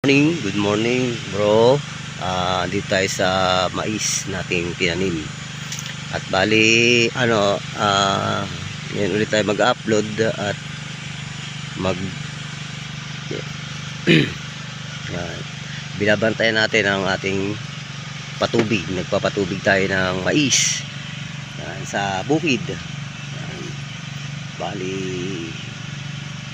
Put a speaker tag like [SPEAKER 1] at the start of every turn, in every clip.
[SPEAKER 1] Good morning bro. Dito tayo sa mais nating tinanim. At bali ngayon ulit tayo mag-upload at mag binabantayan natin ang ating patubig. Nagpapatubig tayo ng mais sa bukid. Bali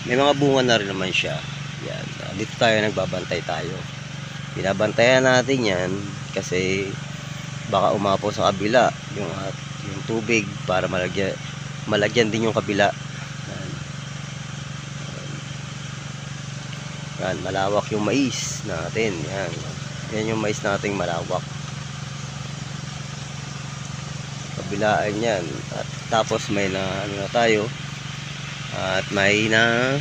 [SPEAKER 1] may mga bunga na rin naman siya. Yan. Dito tayo nagbabantay tayo. Binabantayan natin yan kasi baka umapaw sa kabila yung tubig para malagyan din yung kabila. Yan. Yan, malawak yung mais natin. Yan. Yan yung mais nating malawak. Kabilaan yan. At tapos may na tayo. At may na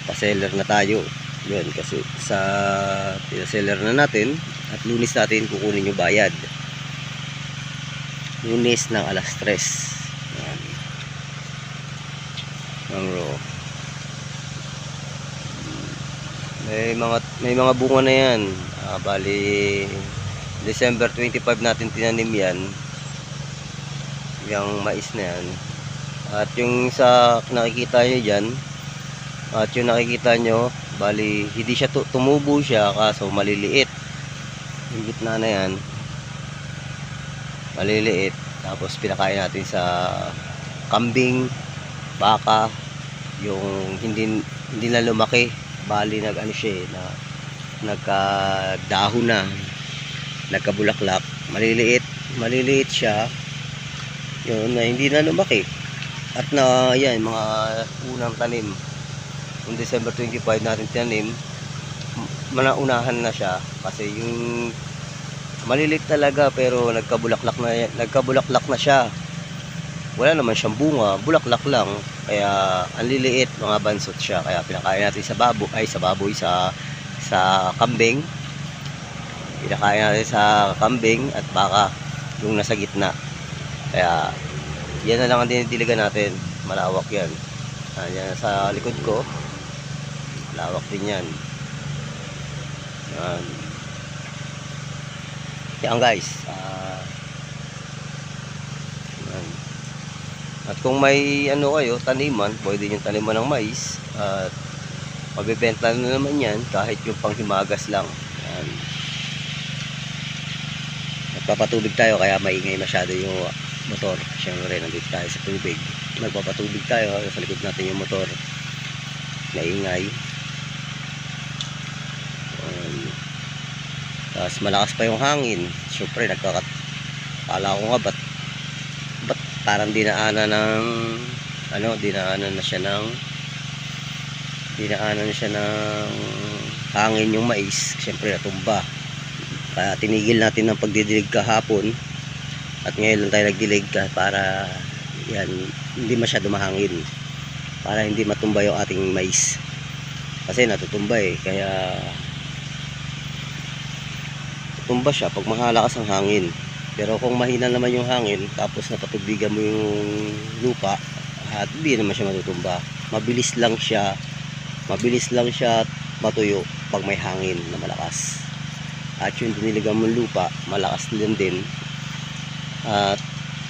[SPEAKER 1] pa-seller na tayo. Yun, kasi sa pina-seller na natin at Lunes natin kukunin yung bayad. Lunes ng alas 3. Yan. May mga bunga na yan. Bali December 25 natin tinanim yan. Yung mais na yan. At yung sa nakikita nyo dyan, at yung nakikita nyo, bali hindi siya tumubo siya kaso maliliit. Yung gitna na yan maliliit. Tapos pinakain natin sa kambing, baka, yung hindi na lumaki. Bali nagkadahon na, nagkabulaklak, maliliit siya. Yun na hindi na lumaki. At na yan mga unang tanim. Yung December 25 natin tinanim, manaunahan na siya kasi yung malilit talaga pero nagkabulaklak na siya. Wala naman siyang bunga, bulaklak lang. Kaya ang liliit, mga bansot siya. Kaya pinakain natin sa kambing. Pinakain natin sa kambing at baka yung nasa gitna. Kaya yan na lang ang dinidiligan natin. Malawak yan. Yan sa likod ko. Lawak din yan. Yan guys. At kung may kayo, taniman, pwede yung taniman ng mais. At mabibenta na naman yan kahit yung panghimagas lang. Yan. Nagpapatubig tayo kaya maingay masyado yung motor. Siyempre nandito tayo sa tubig. Nagpapatubig tayo sa likod natin yung motor. Maingay. Tapos malakas pa yung hangin. Siyempre kala ko nga ba't parang dinaanan na siya ng hangin yung mais. Siyempre natumba. Kaya tinigil natin ng pagdidilig kahapon. At ngayon lang tayo nagdilig para yan, hindi masyado mahangin. Para hindi matumba yung ating mais. Kasi natutumba kaya tumba siya pag mahalakas ang hangin. Pero kung mahina naman yung hangin tapos napatubigan mo yung lupa at hindi naman siya matutumba. Mabilis lang siya matuyo pag may hangin na malakas. At yung diniligan mo lupa malakas din at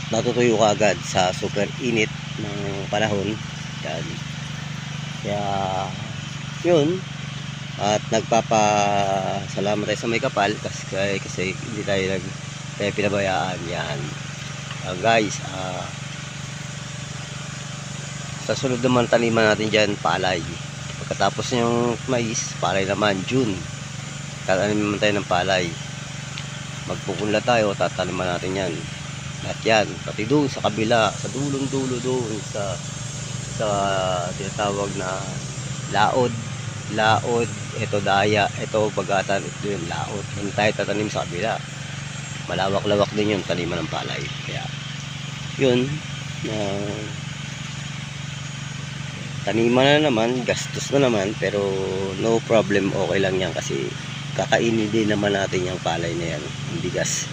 [SPEAKER 1] natutuyo ka agad sa super init ng panahon. Yan. Kaya yun. At nagpapasalamat tayo sa may kapal kasi hindi tayo pinabayaan. Yan. Guys, sa sunod naman taniman natin dyan palay. Pagkatapos yung mais, palay naman June. Tatanim naman tayo ng palay. Magpupunla tayo, tataniman natin yan. At yan, pati doon sa kabila, sa dulong dulo doon sa tinatawag na laod, ito daya, ito bagatan, ito yung laod. Hindi tayo tatanim sa kabila. Malawak-lawak din yung taniman ng palay. Kaya yun, taniman na naman, gastos na naman, pero no problem, okay lang yan kasi kakainin din naman natin yung palay na yan, yung bigas.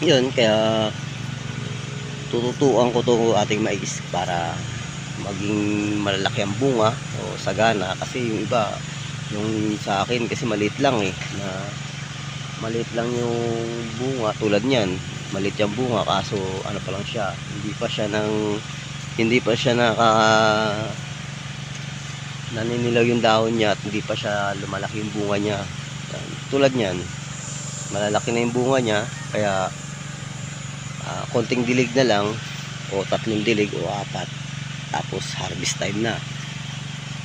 [SPEAKER 1] Yun, kaya tututuan ko to ating mais para maging malalaki ang bunga o sagana. Kasi yung iba, yung sa akin kasi maliit lang na maliit lang yung bunga tulad niyan. Maliit yung bunga kaso ano pa lang siya, hindi pa siya naninilaw yung dahon niya at hindi pa siya lumalaki yung bunga niya. Yan. Tulad niyan, malalaki na yung bunga niya kaya konting dilig na lang o 3 dilig o 4 tapos harvest time na.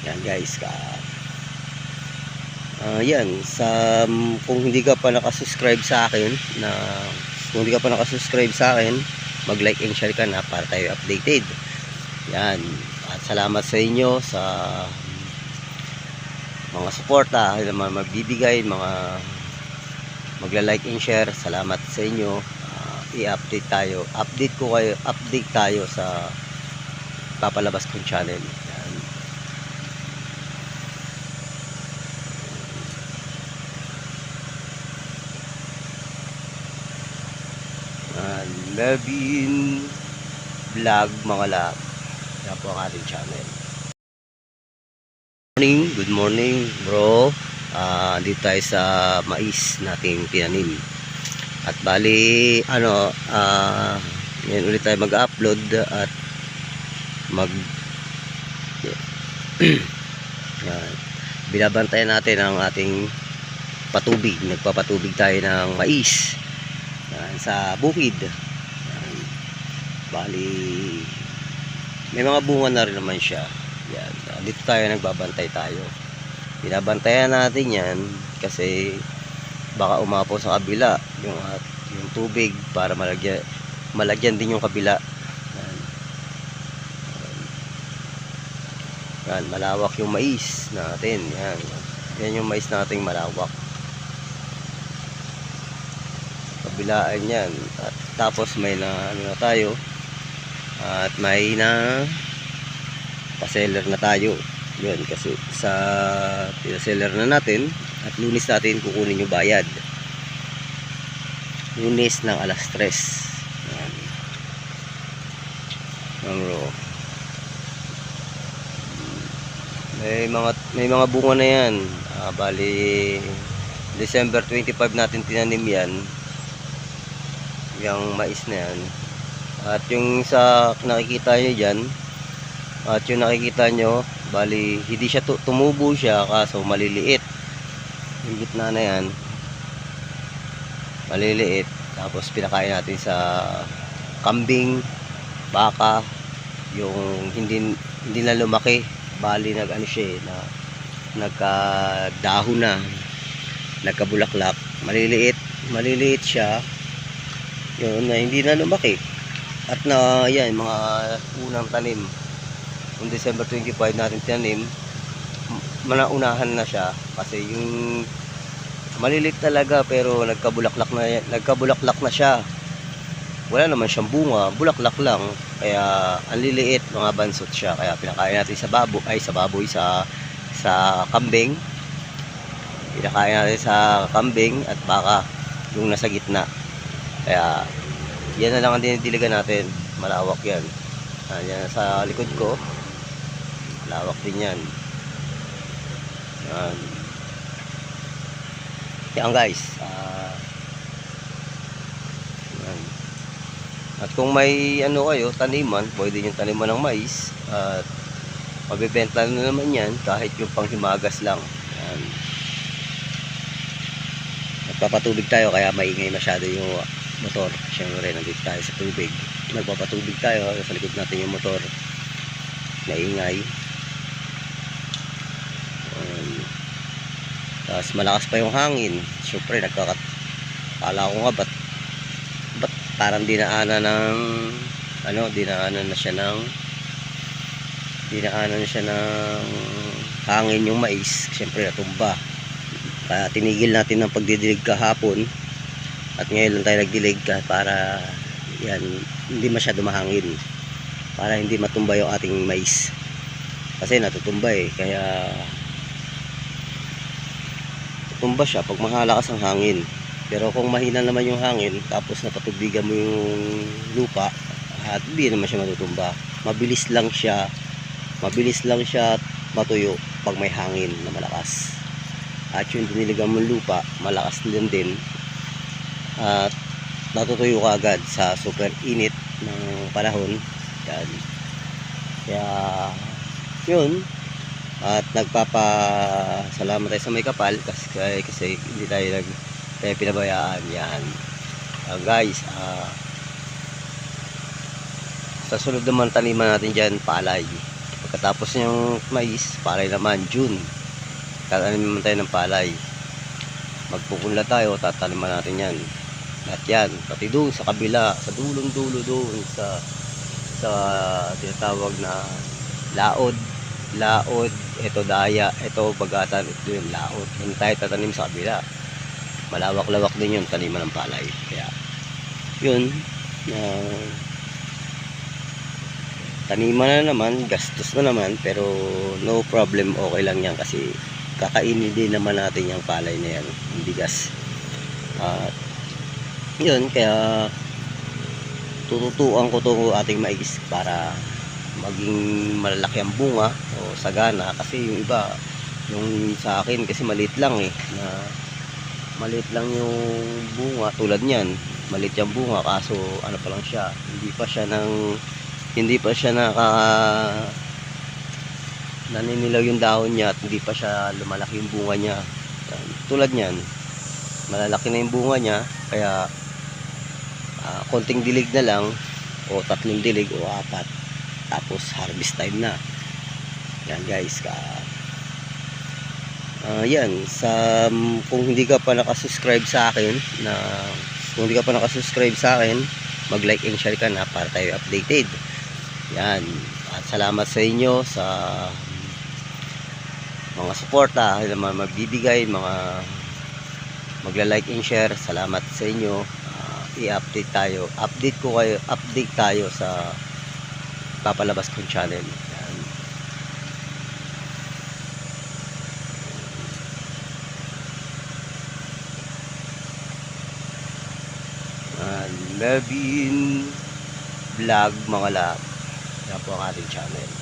[SPEAKER 1] Yan guys, yan kung hindi ka pa nakasubscribe sa akin mag-like and share ka na para tayo updated. Yan, at salamat sa inyo sa mga suporta, mga magbibigay, mga magla-like and share. Salamat sa inyo. I-update tayo sa papalabas kong channel. Yan. Melvin Vlog mga lab. Yan po ang ating channel. Good morning bro. Dito tayo sa mais nating tinanim. At bali ngayon ulit tayo mag-upload at binabantayan natin ang ating patubig. Nagpapatubig tayo ng mais sa bukid. Bali may mga bunga na rin naman siya. Yan. Dito tayo nagbabantay tayo. Binabantayan natin yan kasi baka umapaw sa kabila yung tubig para malagyan din yung kabila. Yan, malawak yung mais natin. Yan yung mais nating malawak. Kabilaan yan. At tapos may na tayo. At may na pa-seller na tayo. Yun, kasi sa pina-seller na natin at Lunes natin kukunin yung bayad. Lunes ng alas 3. Yan. May mga bunga na yan. Bali December 25 natin tinanim yan. Yung mais na yan. At yung sa nakikita nyo dyan, at yung nakikita nyo, bali hindi siya tumubo siya kaso maliliit. Yung gitna na yan maliliit. Tapos pinakain natin sa kambing, baka, yung hindi na lumaki. Bali nagkadahon na, nagkabulaklak, maliliit siya yun na hindi na lumaki. At yan mga unang tanim kung December 25 natin tinanim, manaunahan na siya kasi yung malilit talaga pero nagkabulaklak na siya. Wala naman siyang bunga, bulaklak lang, kaya ang liliit, mga bansot siya. Kaya pinakain natin sa kambing, pinakain natin sa kambing at baka yung nasa gitna. Kaya yan na lang ang dinidiligan natin. Malawak yan. Yan sa likod ko, malawak din yan. Yan guys. Yan. At kung may kayo taniman, pwede yung taniman ng mais at mabibenta na naman yan kahit yung panghimagas lang. Yan. Nagpapatubig tayo kaya maingay masyado yung motor. Siyempre nandito tayo sa tubig, nagpapatubig tayo, sa likod natin yung motor, maingay. Tapos malakas pa yung hangin. Siyempre kala ko nga ba't parang dinaanan na siya ng hangin yung mais. Siyempre natumba. Kaya tinigil natin ng pagdidilig kahapon at ngayon lang tayo nagdilig para yan hindi masyado mahangin, para hindi matumba yung ating mais kasi natutumba kaya tumba siya pag mahalakas ang hangin. Pero kung mahina naman yung hangin tapos napatubigan mo yung lupa at hindi naman siya matutumba, mabilis lang siya mabilis lang siya matuyo pag may hangin na malakas. At yung diniligan mong lupa, malakas din at natutuyo ka agad sa super init ng panahon. Yan. Kaya yun, at nagpapasalamat tayo sa may kapal kasi hindi tayo pinabayaan. Yan. Guys, sa sunod naman taniman natin dyan palay. Pagkatapos yung mais, palay naman June, tatanim naman tayo ng palay. Magpupunla tayo, tataniman natin yan. At yan, pati doon sa kabila, sa dulong-dulo doon sa tinatawag na laod, ito daya, ito bagatan, ito yung laod. Yan tayo tatanim sa kabila. Malawak-lawak din yung taniman ng palay. Kaya yun, taniman na naman, gastos na naman, pero no problem, okay lang yan kasi kakainin din naman natin yung palay na yan, yung bigas. At yun, kaya tututuan ko to ating mais para maging malalaki ang bunga o sagana. Kasi yung iba, yung sa akin kasi maliit lang na maliit lang yung bunga, tulad niyan maliit yung bunga, kaso ano pa lang siya, hindi pa siya naninilaw yung dahon niya, at hindi pa siya lumalaki yung bunga niya. Tulad niyan, malalaki na yung bunga niya, kaya konting dilig na lang o 3 dilig o 4, tapos harvest time na. Yan guys, yan kung hindi ka pa nakasubscribe sa akin, mag-like and share ka na para tayo updated. Yan, at salamat sa inyo sa mga suporta, mga magbibigay, mga magla-like and share. Salamat sa inyo. I-update tayo sa papalabas kong channel. Yan. Melvin Vlog mga lab. Yan po ang ating channel.